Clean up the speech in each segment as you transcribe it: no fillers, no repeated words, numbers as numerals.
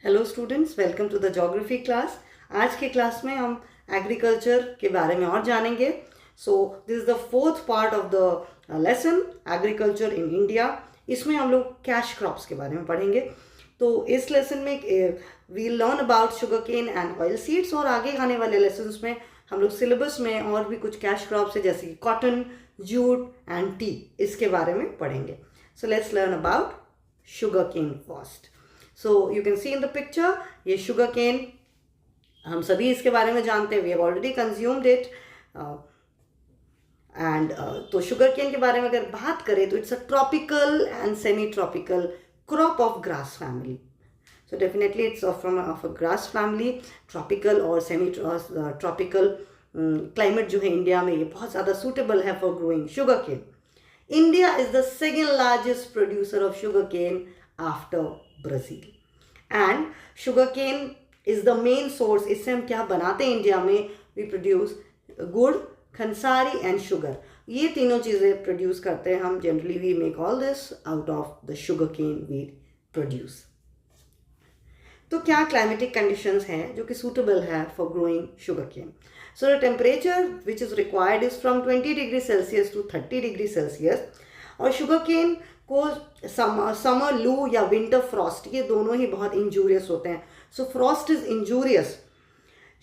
Hello students, welcome to the geography class. आज के class में हम एग्रीकल्चर के बारे में और जानेंगे। सो this is the fourth part of the lesson agriculture in India. इसमें हम लोग कैश क्रॉप्स के बारे में पढ़ेंगे। तो इस लेसन में we learn about sugar cane and oil seeds, और आगे आने वाले लेसन्स में हम लोग सिलेबस में और भी कुछ कैश क्रॉप्स है जैसे कि कॉटन, जूट एंड टी, इसके बारे में पढ़ेंगे। So let's learn about sugar cane first. So you can see in the picture, ये शुगर केन, हम सभी इसके बारे में जानते हैं, we have already consumed it. And तो शुगर केन के बारे में अगर बात करें तो it's a tropical and semi tropical crop of grass family. So definitely it's of a grass family, tropical और semi tropical climate जो है इंडिया में ये बहुत ज़्यादा suitable है for growing sugar cane. India is the second largest producer of sugar cane after Brazil. And sugar cane is the main source. इससे हम क्या बनाते हैं इंडिया में? We produce गुड़, खंसारी and sugar. ये तीनों चीज़ें produce करते हैं हम. Generally we make all this out of the sugar cane we produce. तो क्या क्लाइमेटिक कंडीशंस हैं जो कि सूटेबल है for growing sugar cane? So the temperature which is required is from 20 degree Celsius to 30 degree Celsius. और sugar cane को summer लू या विंटर फ्रॉस्ट, ये दोनों ही बहुत इंजूरियस होते हैं। So frost is injurious.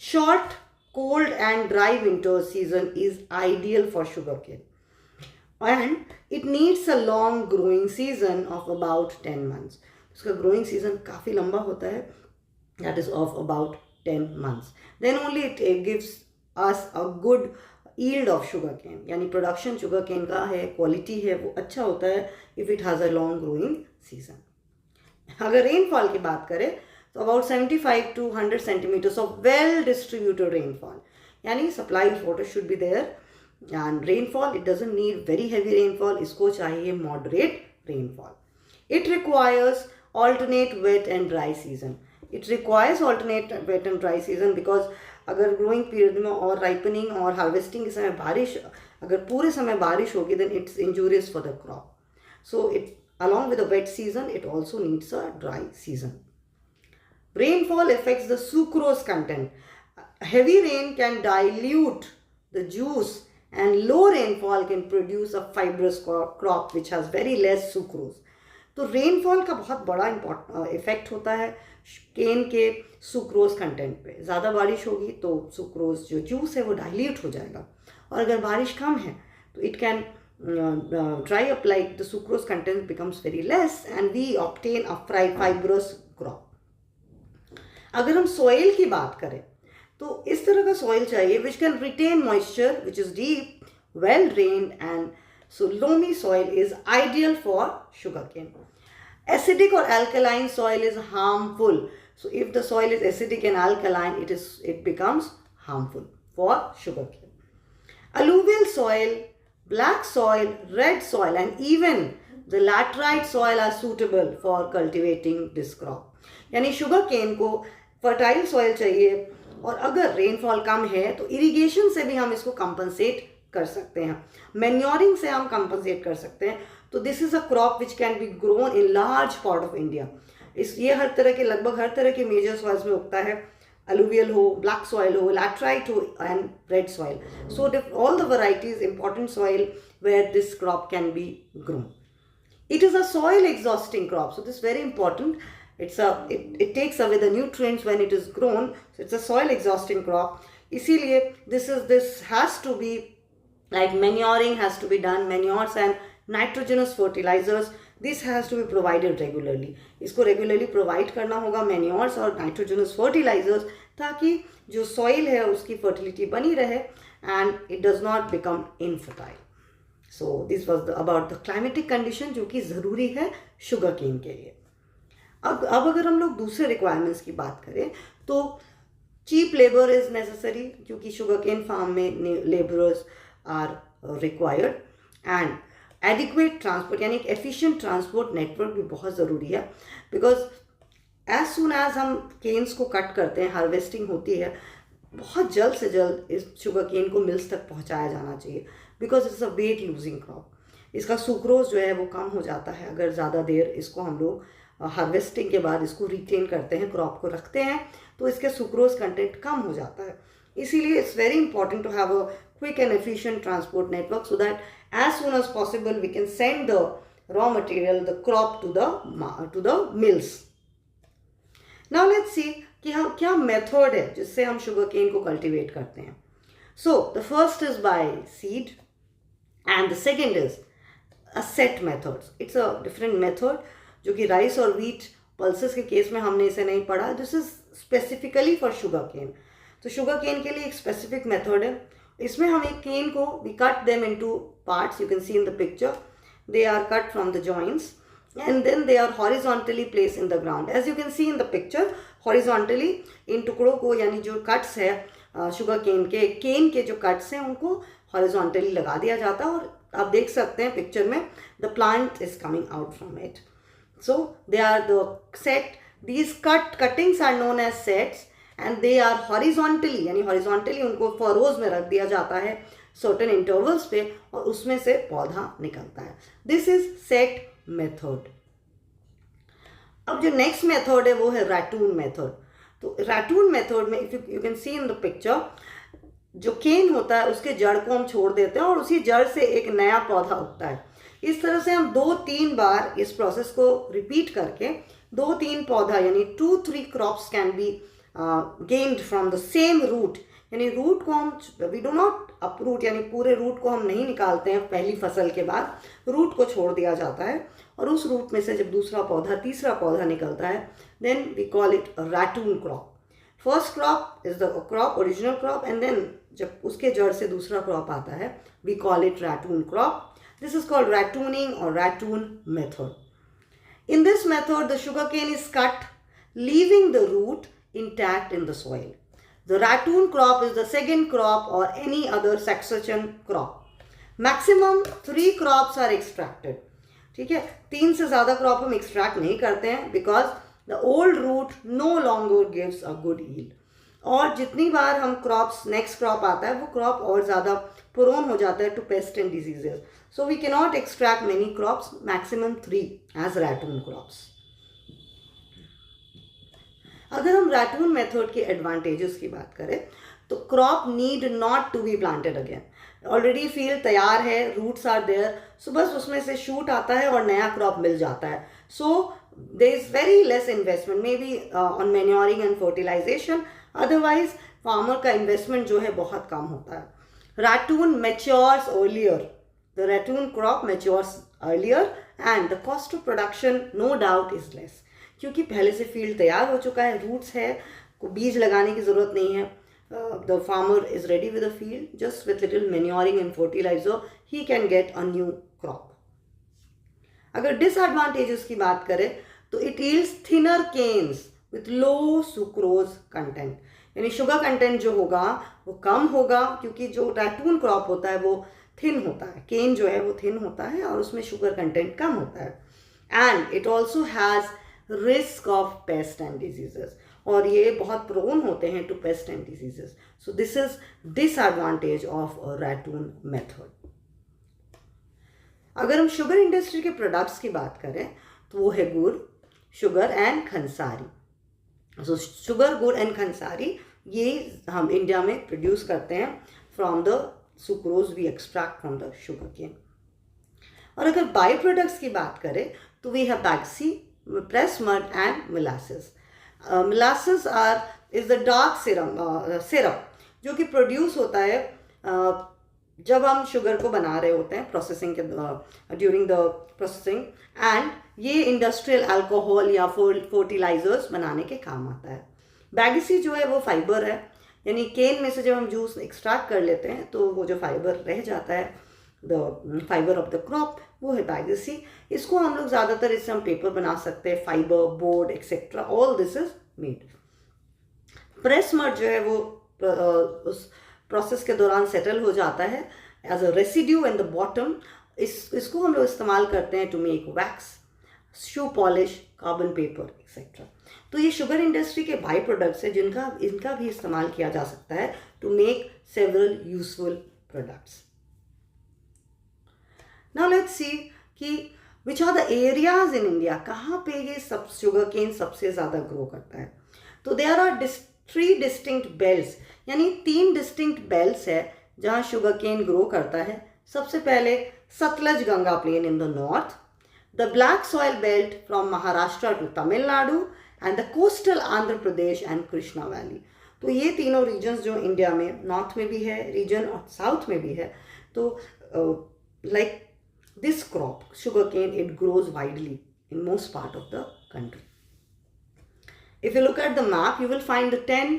Short, cold and dry winter season is ideal for sugar cane and it needs a long growing season of about 10 months. उसका growing season काफ़ी लंबा होता है, that is of about 10 months. Then only it gives us a good yield of sugar cane, यानी production sugar cane का है, quality है, वो अच्छा होता है if it has a long growing season. अगर रेनफॉल की बात करें तो about 75 to 100 centimeters of well distributed rainfall, यानी supply of water should be there. And rainfall, it doesn't need very heavy rainfall, इसको चाहिए moderate rainfall. It requires alternate wet and dry season. It requires alternate wet and dry season because अगर growing period में और ripening और harvesting के समय बारिश, अगर पूरे समय बारिश होगी then it's injurious for the crop. So it, along with the wet season, it also needs a dry season. Rainfall affects the sucrose content. Heavy rain can dilute the juice and low rainfall can produce a fibrous crop which has very less sucrose. तो rainfall का बहुत बड़ा effect होता है केन के sucrose content पे। ज़्यादा बारिश होगी तो सुक्रोज जो जूस है वो डाइल्यूट हो जाएगा, और अगर बारिश कम है तो it can dry up, like the sucrose content becomes very less and we obtain a fibrous crop. अगर हम सॉइल की बात करें तो इस तरह का सॉइल चाहिए which can retain moisture, which is deep, well drained, and so loamy soil is ideal for sugarcane. Acidic or alkaline soil is harmful. So if the soil is acidic and alkaline, it becomes harmful for sugarcane. Alluvial soil, black soil, red soil, and even the laterite soil are suitable for cultivating this crop. यानी sugarcane को fertile soil चाहिए, और अगर rainfall कम है तो irrigation से भी हम इसको कंपनसेट कर सकते हैं, मैन्योरिंग से हम कंपनसेट कर सकते हैं। तो this is a crop which can be grown in large part of India. ये हर तरह के, लगभग हर तरह के मेजर सॉइल्स में उगता है, अलुवियल हो, ब्लैक सॉइल हो, लैटराइट हो and red soil. So all the varieties important soil where this crop can be grown. It is a soil exhausting crop, so this very important. It takes away the nutrients when it is grown, so it's a soil exhausting crop. इसीलिए this has to be, like manuring has to be done, manures and nitrogenous fertilizers, this has to be provided regularly. इसको regularly provide करना होगा manures और nitrogenous fertilizers, ताकि जो soil है उसकी fertility बनी रहे and it does not become infertile. So this was about the climatic condition जो कि ज़रूरी है sugarcane के लिए. अब अगर हम लोग दूसरे requirements की बात करें तो cheap labor is necessary, क्योंकि sugarcane farm में laborers are required, and adequate transport, यानी एक efficient transport network भी बहुत ज़रूरी है, because as soon as हम केन्स को कट करते हैं, हार्वेस्टिंग होती है, बहुत जल्द से जल्द इस शुगर केन को मिल्स तक पहुंचाया जाना चाहिए, because it's a weight losing crop. इसका सुक्रोज जो है वो कम हो जाता है अगर ज़्यादा देर इसको हम लोग हार्वेस्टिंग के बाद इसको रिटेन करते हैं, क्रॉप को रखते हैं, तो इसके सुक्रोज कंटेंट कम हो जाता है. इसीलिए it's very important to have a quick and efficient transport network so that as soon as possible we can send the raw material, the crop to the mills. Now let's see कि हम क्या method है जिससे हम sugar cane को cultivate करते हैं. So the first is by seed and the second is a set methods. It's a different method जो कि राइस और व्हीट पल्सेस के केस में हमने इसे नहीं पढ़ा. This is specifically for sugar cane. तो शुगर केन के लिए एक स्पेसिफिक मेथड है. इसमें हम एक केन को we cut them into parts. You can see in the picture they are cut from the joints and then they are horizontally placed in the ground. As you can see in the picture, horizontally इन टुकड़ों को यानी जो cuts है sugar cane के जो cuts हैं उनको horizontally लगा दिया जाता है और आप देख सकते हैं पिक्चर में the plant is coming out from it. So they are the set. These cuttings are known as sets and they are horizontally यानी हॉरिजॉन्टली उनको फरोज में रख दिया जाता है सर्टेन इंटरवल्स पे और उसमें से पौधा निकलता है. This is set method. अब जो नेक्स्ट मेथड है वो है रैटून मेथड. तो रैटून मेथड में if you can see in the picture जो केन होता है उसके जड़ को हम छोड़ देते हैं और उसी जड़ से एक नया पौधा उगता है. इस तरह से हम 2-3 बार इस प्रोसेस को रिपीट करके 2-3 पौधा यानी 2-3 crops can be gained from the same root. यानी रूट को हम वी डू नॉट अपरूट यानी पूरे रूट को हम नहीं निकालते हैं पहली फसल के बाद. रूट को छोड़ दिया जाता है और उस रूट में से जब दूसरा पौधा तीसरा पौधा निकलता है then we call it ratoon crop. First crop is the crop original crop and then जब उसके जड़ से दूसरा क्रॉप आता है we call it ratoon crop. This is called ratooning और ratoon method. In this method the sugar cane is cut leaving the root intact in the soil. The ratoon crop is the second crop or any other succession crop. Maximum 3 crops are extracted. ठीक है, 3 से ज़्यादा crop हम extract नहीं करते हैं because the old root no longer gives a good yield. और जितनी बार हम क्रॉप्स नेक्स्ट क्रॉप आता है वो क्रॉप और ज़्यादा प्रोन हो जाता है to pest and diseases. So we can not extract many crops, maximum 3 as ratoon crops. अगर हम रैटून मेथड के एडवांटेजेस की बात करें तो crop need not to be planted again. Already field तैयार है, रूट्स आर देयर, सो बस उसमें से शूट आता है और नया क्रॉप मिल जाता है. So there is very less investment may be on manuring and fertilisation. Otherwise farmer का इन्वेस्टमेंट जो है बहुत कम होता है. Ratoon matures earlier. The ratoon crop matures earlier and the cost of production no doubt is less. क्योंकि पहले से फील्ड तैयार हो चुका है, रूट्स है, को बीज लगाने की ज़रूरत नहीं है. The farmer is ready with the field, just with little manuring and fertiliser he can get a new crop. अगर डिसएडवांटेजेस की बात करें तो it yields thinner canes with low sucrose content. यानी शुगर कंटेंट जो होगा वो कम होगा क्योंकि जो रैटून क्रॉप होता है वो थिन होता है. केन जो है वो थिन होता है और उसमें शुगर कंटेंट कम होता है. And it also has risk of pest and diseases और ये बहुत प्रोन होते हैं to pest and diseases. So this is disadvantage of ratoon method. अगर हम शुगर इंडस्ट्री के प्रोडक्ट्स की बात करें तो वो है गुड़, शुगर एंड खंसारी. सो शुगर, गुड़ एंड खंसारी ये हम इंडिया में प्रोड्यूस करते हैं from the sucrose we extract from the sugar cane. और अगर बाई प्रोडक्ट्स की बात करें तो we have bagasse, pressed mud and molasses. Molasses is the dark syrup जो कि प्रोड्यूस होता है जब हम शुगर को बना रहे होते हैं प्रोसेसिंग के ड्यूरिंग द प्रोसेसिंग. एंड ये इंडस्ट्रियल अल्कोहल या फर्टिलाइजर्स बनाने के काम आता है. बैगसी जो है वो फाइबर है, यानी केन में से जब हम जूस एक्सट्रैक्ट कर लेते हैं तो वो जो फाइबर रह जाता है the fibre of the crop वो है बैगसी. इसको हम लोग ज़्यादातर इससे हम पेपर बना सकते हैं, fibre, board etcetera, all this is made. Press mud जो है वो उस प्रोसेस के दौरान सेटल हो जाता है as a residue in the bottom. इसको हम लोग इस्तेमाल करते हैं to make wax, shoe polish, carbon paper etcetera. तो ये शुगर इंडस्ट्री के बाई प्रोडक्ट्स है इनका भी इस्तेमाल किया जा सकता है to make several useful products. Now let's see कि which are the areas in India, कहाँ पे ये सब शुगर केन सबसे ज़्यादा ग्रो करता है? तो देयर आर 3 डिस्टिंक्ट बेल्ट्स, यानी 3 डिस्टिंक्ट बेल्ट्स है जहाँ शुगर केन ग्रो करता है. सबसे पहले Sutlej Ganga plain in the north, the black soil belt from Maharashtra to Tamil Nadu and the coastal Andhra Pradesh and Krishna valley. तो ये तीनों रीजन्स जो इंडिया में नॉर्थ में भी है रीजन और साउथ में भी है. तो like this crop sugar cane, it grows widely in most part of the country. If you look at the map, you will find the 10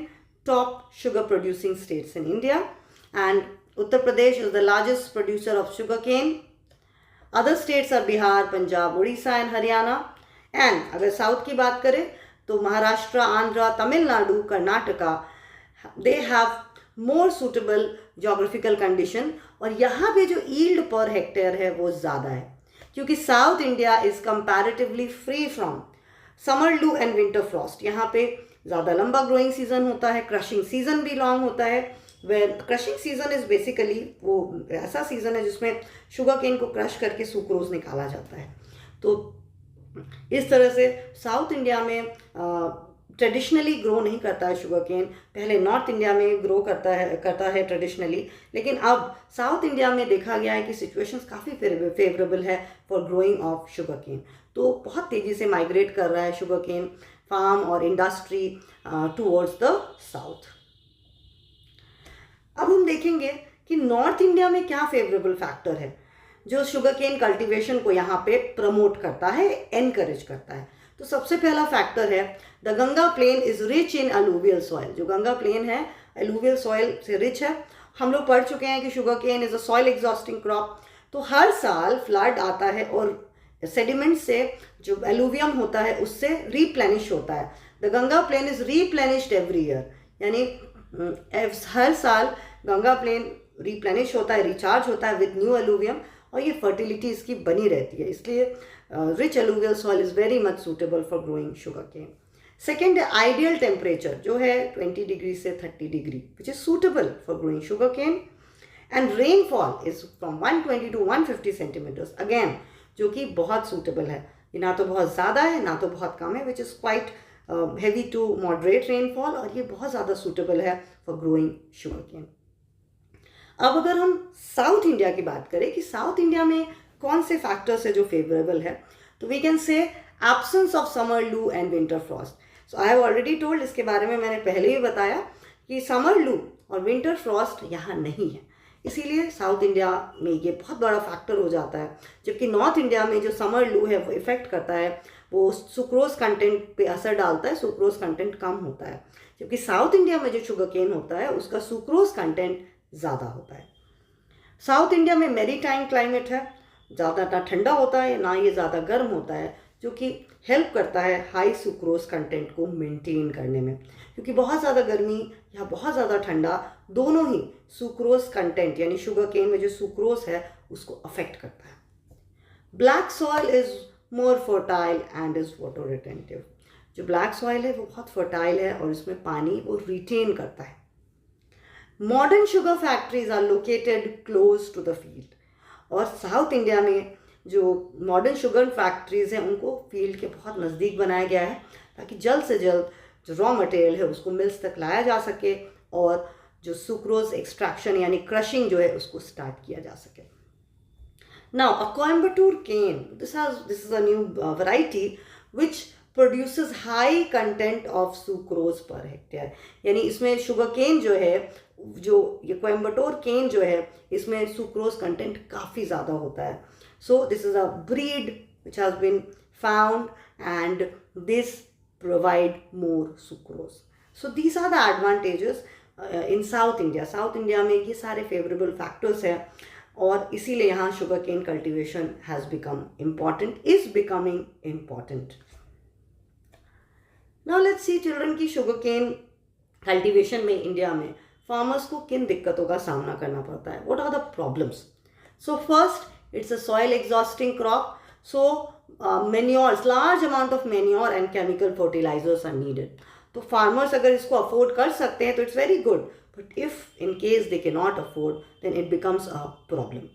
top sugar producing states in India, and Uttar Pradesh is the largest producer of sugar cane. Other states are Bihar, Punjab, Odisha and Haryana. And अगर south की बात करें तो Maharashtra, Andhra, Tamil Nadu, Karnataka, they have more suitable geographical condition, और यहाँ पे जो yield per hectare है वो ज़्यादा है क्योंकि south India is comparatively free from summer dew and winter frost. यहाँ पे ज़्यादा लंबा ग्रोइंग सीजन होता है, क्रशिंग सीजन भी लॉन्ग होता है. Where crushing season is basically वो ऐसा सीजन है जिसमें शुगर केन को क्रश करके सुक्रोज निकाला जाता है. तो इस तरह से साउथ इंडिया में ट्रेडिशनली ग्रो नहीं करता है शुगर केन. पहले नॉर्थ इंडिया में ग्रो करता है ट्रेडिशनली, लेकिन अब साउथ इंडिया में देखा गया है कि सिचुएशंस काफ़ी फेवरेबल है for growing of sugar cane. तो बहुत तेज़ी से माइग्रेट कर रहा है शुगर केन फार्म और इंडस्ट्री टूवर्ड्स द साउथ. अब हम देखेंगे कि नॉर्थ इंडिया में क्या फेवरेबल फैक्टर है जो शुगर केन कल्टिवेशन को यहाँ पे प्रमोट करता है, एनकरेज करता है. तो सबसे पहला फैक्टर है the Ganga plain is rich in alluvial soil. जो गंगा प्लेन है अलूवियल सॉइल से रिच है. हम लोग पढ़ चुके हैं कि sugar cane is a soil exhausting crop. तो हर साल फ्लड आता है और सेडिमेंट से जो एलुवियम होता है उससे रीप्लेनिश होता है. The Ganga plain is replenished every year, यानी हर साल गंगा प्लेन रीप्लेनिश होता है, रिचार्ज होता है विद न्यू एलुवियम, और ये फर्टिलिटी इसकी बनी रहती है. इसलिए rich alluvial soil is very much suitable for growing sugar cane. Second है आइडियल टेम्परेचर जो है 20 डिग्री से 30 degree which is suitable for growing sugar cane. And rainfall is from 120 to 150 centimetres, again जो कि बहुत सूटेबल है. ये ना तो बहुत ज़्यादा है ना तो बहुत कम है, which is quite heavy to moderate rainfall, और ये बहुत ज़्यादा सूटेबल है फॉर ग्रोइंग शुगर केन. अब अगर हम साउथ इंडिया की बात करें कि साउथ इंडिया में कौन से फैक्टर्स है जो फेवरेबल है, तो we can say absence of summer लू and winter frost. So I have already told, इसके बारे में मैंने पहले ही बताया कि समर लू और विंटर फ्रॉस्ट यहाँ नहीं है, इसीलिए साउथ इंडिया में ये बहुत बड़ा फैक्टर हो जाता है. जबकि नॉर्थ इंडिया में जो समर लू है वो इफेक्ट करता है, वो सुक्रोज कंटेंट पे असर डालता है, सुक्रोज कंटेंट कम होता है. जबकि साउथ इंडिया में जो शुगर केन होता है उसका सुक्रोज कंटेंट ज़्यादा होता है. साउथ इंडिया में मेरीटाइम क्लाइमेट है, ज़्यादा ना ठंडा होता है ना ये ज़्यादा गर्म होता है, जो कि हेल्प करता है हाई सुक्रोज कंटेंट को मेंटेन करने में. क्योंकि बहुत ज़्यादा गर्मी या बहुत ज़्यादा ठंडा दोनों ही सुक्रोज कंटेंट यानी शुगर केन में जो सुक्रोज है उसको अफेक्ट करता है. Black soil is more fertile and is water retentive. जो ब्लैक सॉइल है वो बहुत फर्टाइल है और इसमें पानी वो रिटेन करता है. Modern sugar factories are located close to the field, और साउथ इंडिया में जो मॉडर्न शुगर फैक्ट्रीज हैं उनको फील्ड के बहुत नज़दीक बनाया गया है ताकि जल्द से जल्द जो रॉ मटेरियल है उसको मिल्स तक लाया जा सके और जो सुक्रोज एक्सट्रैक्शन यानी क्रशिंग जो है उसको स्टार्ट किया जा सके. Now a Coimbatore cane, this is a new variety which produces high content of sucrose per hectare. यानी इसमें शुगर केन जो है, जो ये कोयम्बटूर केन जो है इसमें सुक्रोज कंटेंट काफ़ी ज़्यादा होता है. So this is a breed which has been found and this provide more sucrose. So these are the advantages in south India. South India में ये सारे फेवरेबल फैक्टर्स हैं और इसीलिए यहाँ sugar cane cultivation has become important, is becoming important. Now let's see children की sugar cane cultivation में India में फार्मर्स को किन दिक्कतों का सामना करना पड़ता है. What are the problems? So first, it's a soil exhausting crop, so manures, large amount of manure and chemical fertilisers are needed. तो फार्मर्स अगर इसको अफोर्ड कर सकते हैं तो it's very good, but if in case they can not afford then it becomes a problem.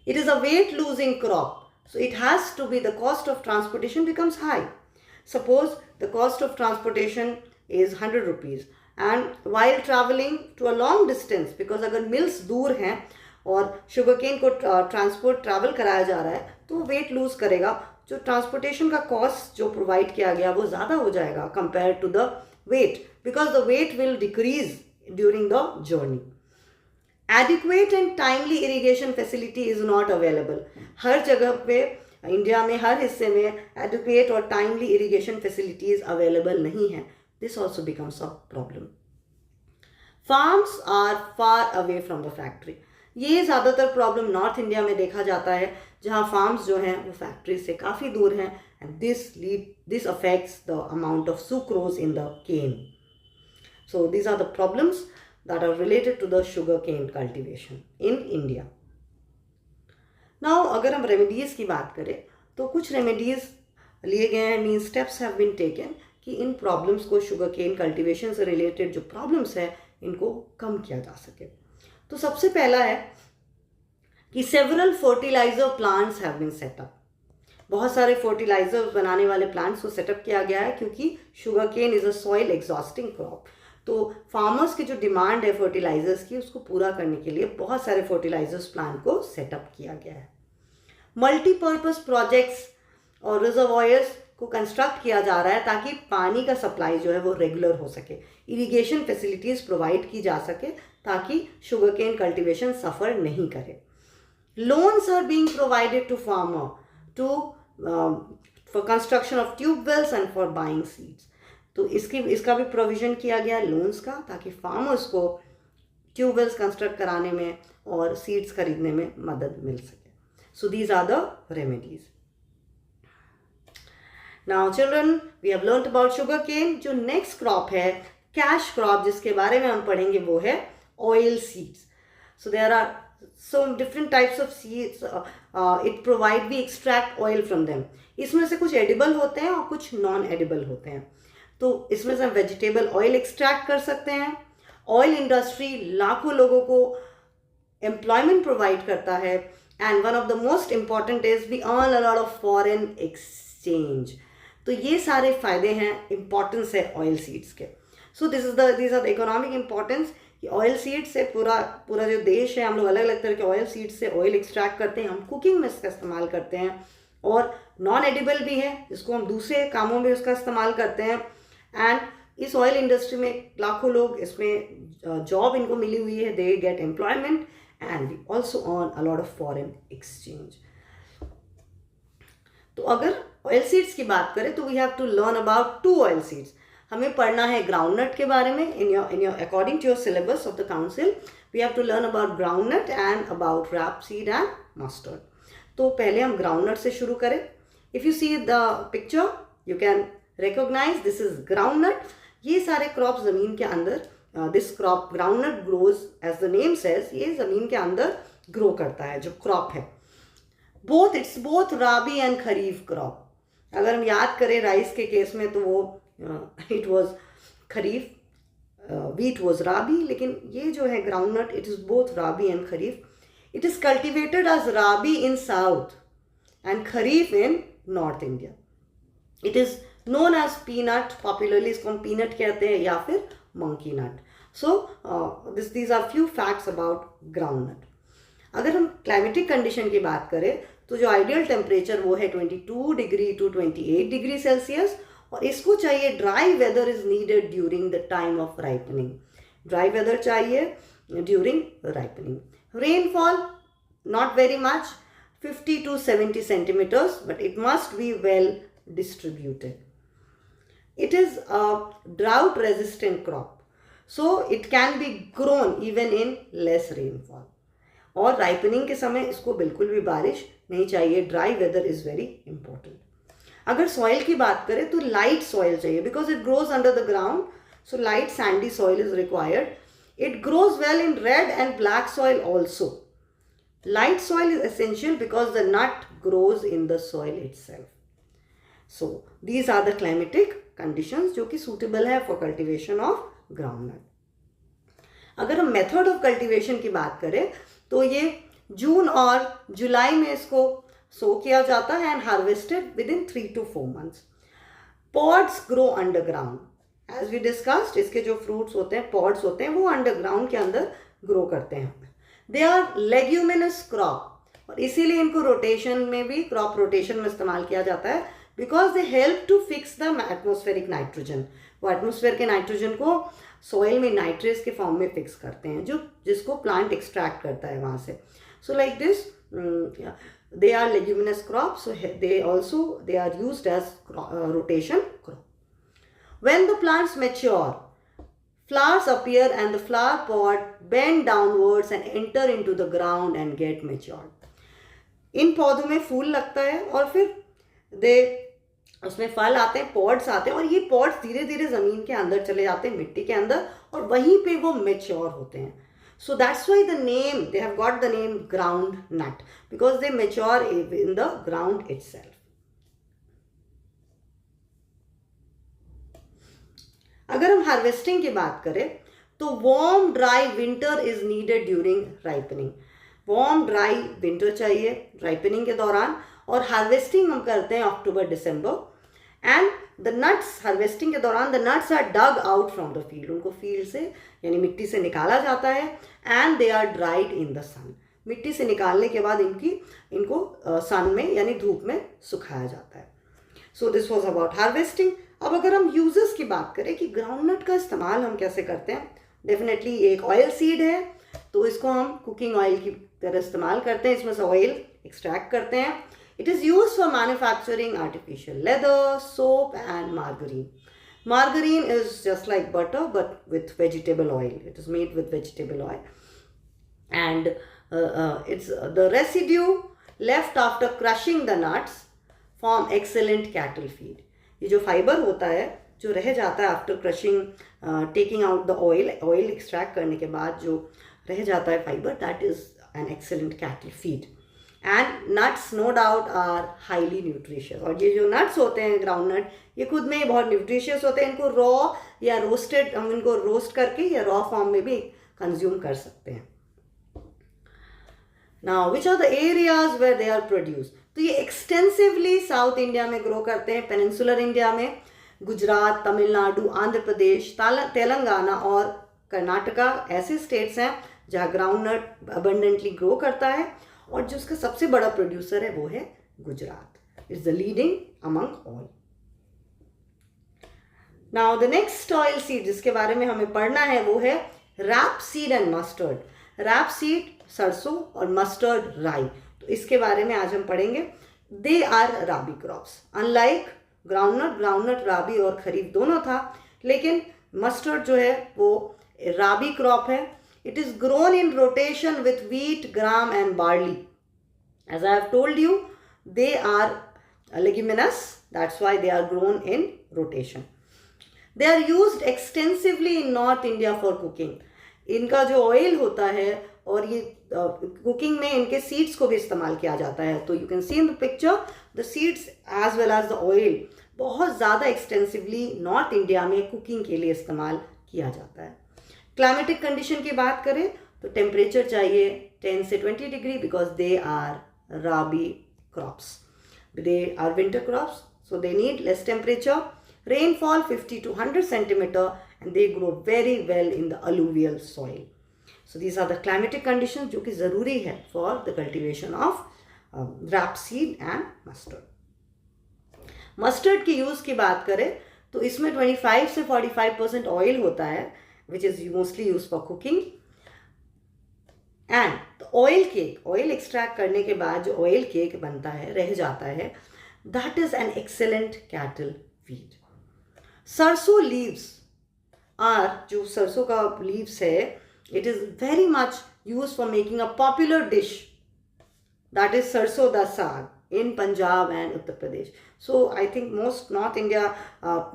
It is a weight losing crop, So it has to be, the cost of transportation becomes high. Suppose the cost of transportation is 100 rupees, and while traveling to a long distance, because अगर mills दूर हैं और sugarcane को transport travel कराया जा रहा है तो वेट लूज करेगा, जो ट्रांसपोर्टेशन का कॉस्ट जो प्रोवाइड किया गया वो ज़्यादा हो जाएगा compare to the weight, because the weight will decrease during the journey. Adequate and timely irrigation facility is not available. हर जगह पे इंडिया में हर हिस्से में एडिक्वेट और टाइमली इरीगेशन फैसिलिटीज़ अवेलेबल नहीं है. This also becomes a problem. Farms are far away from the factory. ये ज़्यादातर प्रॉब्लम नॉर्थ इंडिया में देखा जाता है, जहाँ फार्म्स जो हैं वो फैक्ट्री से काफ़ी दूर हैं, and this affects the amount of sucrose in the cane. So these are the problems that are related to the sugarcane cultivation in India. Now अगर हम रेमेडीज़ की बात करें तो कुछ रेमेडीज़ लिए गए हैं, mean steps have been taken कि इन प्रॉब्लम्स को, शुगरकेन कल्टीवेशन से रिलेटेड जो प्रॉब्लम्स है इनको कम किया जा सके. तो सबसे पहला है कि several fertiliser plants have been set up. बहुत सारे फर्टिलाइजर बनाने वाले प्लांट्स को सेटअप किया गया है क्योंकि sugarcane is a soil exhausting crop. तो फार्मर्स की जो डिमांड है फर्टिलाइजर्स की, उसको पूरा करने के लिए बहुत सारे फर्टिलाइजर्स प्लांट को सेटअप किया गया है. मल्टीपर्पज़ प्रोजेक्ट्स और रिजर्वॉयर्स को कंस्ट्रक्ट किया जा रहा है ताकि पानी का सप्लाई जो है वो रेगुलर हो सके, इरिगेशन फैसिलिटीज़ प्रोवाइड की जा सके ताकि शुगरकेन कल्टीवेशन सफ़र नहीं करे. Loans are being provided to farmer to for construction of tube wells and for buying seeds. तो इसका भी प्रोविज़न किया गया लोन्स का, ताकि फार्मर्स को ट्यूबवेल्स कंस्ट्रक्ट कराने में और सीड्स खरीदने में मदद मिल सके. So these are the remedies. Now children, we have learned about sugarcane. जो नेक्स्ट क्रॉप है, कैश क्रॉप, जिसके बारे में हम पढ़ेंगे वो है oil seeds. So there are so different types of seeds. It provide, we extract oil from them. इसमें से कुछ एडिबल होते हैं और कुछ नॉन एडिबल होते हैं. तो इसमें से हम वेजिटेबल ऑयल एक्सट्रैक्ट कर सकते हैं. ऑयल इंडस्ट्री लाखों लोगों को एम्प्लॉयमेंट प्रोवाइड करता है, and one of the most important is we earn a lot of foreign exchange. तो ये सारे फायदे हैं, इंपॉर्टेंस है ऑयल सीड्स के. So these are the economic importance कि ऑयल सीड से पूरा जो देश है, हम लोग अलग अलग तरह के ऑयल सीड से ऑयल एक्सट्रैक्ट करते हैं, हम कुकिंग में इसका इस्तेमाल करते हैं. और नॉन एडिबल भी है जिसको हम दूसरे कामों में उसका इस्तेमाल करते हैं. एंड इस ऑयल इंडस्ट्री में लाखों लोग, इसमें जॉब इनको मिली हुई है, they get employment and we also earn a lot of foreign exchange. तो अगर ऑयल सीड्स की बात करें तो we have to learn about 2 oil seeds. हमें पढ़ना है ग्राउंडनट के बारे में. In your according to your syllabus of the council we have to learn about groundnut and about rape seed and mustard. तो पहले हम ग्राउंडनट से शुरू करें. If you see the picture you can recognise this is groundnut. ये सारे crop ज़मीन के अंदर, this crop groundnut grows as the name says, ये ज़मीन के अंदर ग्रो करता है जो क्रॉप है. It's both rabi and kharif crop. अगर हम याद करें राइस के केस में तो वो it was kharif, wheat was rabi, लेकिन ये जो है groundnut it is both rabi and kharif. It is cultivated as rabi in south and kharif in north India. It is known as peanut, popularly इसको हम पीनट कहते हैं या फिर monkey nut. So these are few facts about groundnut. अगर हम climatic condition की बात करें तो जो आइडियल टेम्परेचर वो है 22 डिग्री टू 28 डिग्री सेल्सियस, और इसको चाहिए dry weather is needed during the time of ripening. Dry weather चाहिए during ripening. Rainfall not very much, 50 to 70 centimeters, but it must be well distributed. It is a drought resistant crop, so it can be grown even in less rainfall. और ripening के समय इसको बिल्कुल भी बारिश नहीं चाहिए. Dry weather is very important. अगर सॉइल की बात करें तो लाइट सॉइल चाहिए because it grows under the ground, so light sandy soil is required. It grows well in red and black soil also. Light soil is essential because the nut grows in the soil itself. So these are the climatic conditions जो कि suitable है for cultivation of groundnut. अगर हम method of cultivation की बात करें तो ये जून और जुलाई में इसको सो किया जाता है and harvested within 3 to 4 months. Pods grow underground. As we discussed, इसके जो फ्रूट्स होते हैं, पॉड्स होते हैं, वो अंडरग्राउंड के अंदर ग्रो करते हैं. दे आर लेग्यूमिनस क्रॉप, और इसीलिए इनको रोटेशन में भी, क्रॉप रोटेशन में इस्तेमाल किया जाता है, because they help to fix the atmospheric nitrogen. वो एटमोस्फेयर के नाइट्रोजन को सॉइल में नाइट्रेट्स के फॉर्म में फिक्स करते हैं, जो जिसको प्लांट एक्सट्रैक्ट करता है वहाँ से. So like this they are leguminous crops, so they are used as rotation crop. When the plants mature, flowers appear and the flower pod bend downwards and enter into the ground and get matured. इन पौधों में फूल लगता है और फिर उसमें फल आते हैं, पॉड्स आते हैं, और ये पॉड्स धीरे धीरे ज़मीन के अंदर चले जाते हैं, मिट्टी के अंदर, और वहीं पे वो मेच्योर होते हैं. So that's why they have got the name ground nut, because they mature in the ground itself. अगर हम हार्वेस्टिंग की बात करें तो warm dry winter is needed during ripening. warm dry winter चाहिए ripening के दौरान, और हार्वेस्टिंग हम करते हैं October December. And the nuts, harvesting के दौरान the nuts are dug out from the field. उनको फील्ड से यानी मिट्टी से निकाला जाता है. And they are dried in the sun. मिट्टी से निकालने के बाद इनको सन में यानी धूप में सुखाया जाता है. So this was about harvesting. अब अगर हम यूजेस की बात करें कि ग्राउंडनट का इस्तेमाल हम कैसे करते हैं, डेफिनेटली एक ऑयल सीड है, तो इसको हम कुकिंग ऑयल की तरह इस्तेमाल करते हैं. इसमें से ऑयल एक्सट्रैक्ट करते हैं. It is used for manufacturing artificial leather, soap and margarine. Margarine is just like butter but with vegetable oil. It is made with vegetable oil. And it's the residue left after crushing the nuts form excellent cattle feed. ये जो fibre होता है जो रह जाता है after crushing, taking out the oil extract करने के बाद जो रह जाता है fibre, that is an excellent cattle feed. And nuts no doubt are highly nutritious. और ये जो नट्स होते हैं ग्राउंड नट, ये खुद में बहुत न्यूट्रिशियस होते हैं. इनको रॉ या रोस्टेड, हम इनको रोस्ट करके या रॉ फॉर्म में भी कंज्यूम कर सकते हैं. Now which are the areas where they are produce. तो ये एक्सटेंसिवली साउथ इंडिया में ग्रो करते हैं, पेनिनसुलर इंडिया में, गुजरात, तमिलनाडु, आंध्र प्रदेश, तेलंगाना और कर्नाटका ऐसे स्टेट्स हैं जहाँ ग्राउंड नट अबंडेंटली ग्रो करता है. और जो उसका सबसे बड़ा प्रोड्यूसर है वो है Gujarat. It's the leading among all. Now the next oil seed जिसके बारे में हमें पढ़ना है वो है rape seed and mustard. Rape seed सरसों और मस्टर्ड राई. तो इसके बारे में आज हम पढ़ेंगे. They are rabi crops. Unlike groundnut rabi और खरीफ दोनों था, लेकिन मस्टर्ड जो है वो राबी क्रॉप है. It is grown in rotation with wheat, gram and barley. As I have told you, they are leguminous. That's why they are grown in rotation. They are used extensively in North India for cooking. इनका जो oil होता है और ये cooking में इनके seeds को भी इस्तेमाल किया जाता है. तो you can see in the picture the seeds as well as the oil बहुत ज़्यादा एक्सटेंसिवली नॉर्थ इंडिया में कुकिंग के लिए इस्तेमाल किया जाता है. क्लाइमेटिक कंडीशन की बात करें तो टेम्परेचर चाहिए 10 से 20 degree, because they are rabi crops. They are winter crops, so they need less temperature. Rainfall 50 to 100 centimeter and they grow very well in the alluvial soil. So these are the climatic conditions जो कि ज़रूरी है for the cultivation of rapeseed and mustard. Mustard की use की बात करें तो इसमें 25 से 45% ऑयल होता है, which is mostly used for cooking. And the oil cake, oil extract करने के बाद जो oil cake बनता है, रह जाता है, that is an excellent cattle feed. सरसों leaves are, जो सरसों का leaves है, it is very much used for making a popular dish, that is sarson da saag in Punjab and Uttar Pradesh. So I think most North India,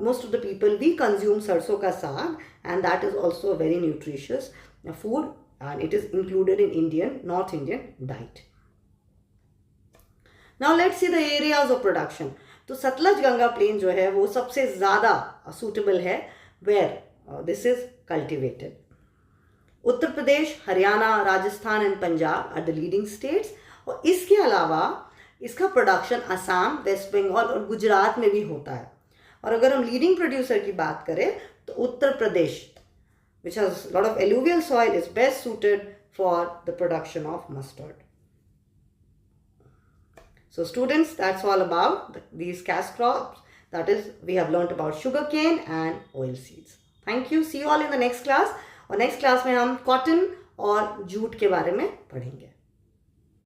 most of the people, we consume sarson ka saag, and that is also a very nutritious food, and it is included in North Indian diet. Now let's see the areas of production. तो Sutlej Ganga plane जो है वो सबसे ज़्यादा suitable है where this is cultivated. Uttar Pradesh, Haryana, Rajasthan and Punjab are the leading states. और इसके अलावा इसका प्रोडक्शन असम, वेस्ट बंगाल और गुजरात में भी होता है। और अगर हम लीडिंग प्रोड्यूसर की बात करें तो Uttar Pradesh, which has a lot of alluvial soil, is best suited for the production of mustard. So students, that's all about these cash crops. That is, we have learnt about sugarcane and oilseeds. Thank you. See you all in the next class. और next class में हम cotton और jute के बारे में पढ़ेंगे.